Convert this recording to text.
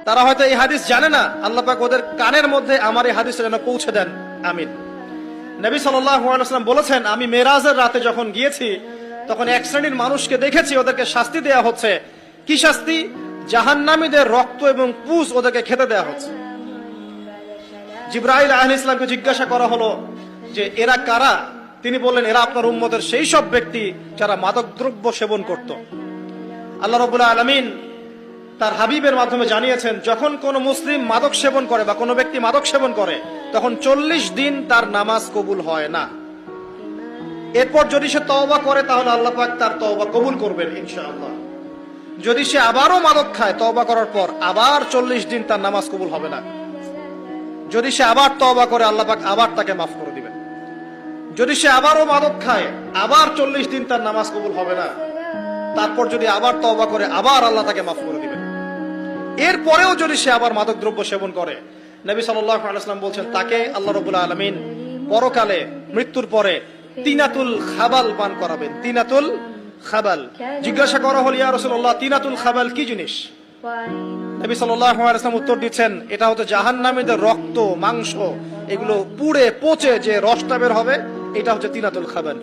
তারা হয়তো এই হাদিস জানে না, আল্লাহ পাক ওদের কানের মধ্যে আমার এই হাদিস যেন পৌঁছে দেন, আমিন। নবী সাল্লাল্লাহু আলাইহি ওয়াসাল্লাম বলেছেন, আমি মেরাজের রাতে যখন গিয়েছি তখন এক শ্রেণীর মানুষকে দেখেছি, ওদেরকে শাস্তি দেয়া হচ্ছে। কি শাস্তি? জাহান্নামীদের রক্ত এবং পুঁজ ওদেরকে খেতে দেয়া হচ্ছে। জিবরাইল আলাইহিস সালামকে জিজ্ঞাসা করা হলো যে এরা কারা? তিনি বললেন, এরা আপনার উম্মতের সেই সব ব্যক্তি যারা মাদকদ্রব্য সেবন করত। আল্লাহ রাব্বুল আলামিন তার হাবিবের মাধ্যমে জানিয়েছেন, যখন কোন মুসলিম মাদক সেবন করে বা কোনো ব্যক্তি মাদক সেবন করে তখন 40 দিন তার নামাজ কবুল হয় না। এরপর যদি সে তওবা করে তাহলে আল্লাহ পাক তার তওবা কবুল করবেন ইনশাআল্লাহ। যদি সে আবারও মাদক খায় তওবা করার পর, আবার 40 দিন তার নামাজ কবুল হবে না। যদি সে আবার তওবা করে আল্লাহ পাক আবার তাকে মাফ করে দিবেন। যদি সে আবারও মাদক খায় আবার 40 দিন তার নামাজ কবুল হবে না। তারপর যদি আবার তওবা করে আবার আল্লাহ তাকে মাফ করে দিবেন। এরপরেও যদি সে আবার মাদক দ্রব্য সেবন করে, নবী সাল্লাল্লাহু আলাইহি ওয়াসাল্লাম বলছেন তাকে আল্লাহ রাব্বুল আলামিন পরকালে মৃত্যুর পরে তিনাতুল খাবাল পান করাবেন। তিনাতুল খাবাল। জিজ্ঞাসা করা হলো, ইয়া রাসূলুল্লাহ, তিনাতুল খাবাল কি জিনিস? নবী সাল্লাল্লাহু আলাইহি ওয়াসাল্লাম উত্তর দিচ্ছেন, এটা হচ্ছে জাহান্নামীদের রক্ত, মাংস, এগুলো পুড়ে পচে যে রসটা বের হবে, এটা হচ্ছে তিনাতুল খাবাল।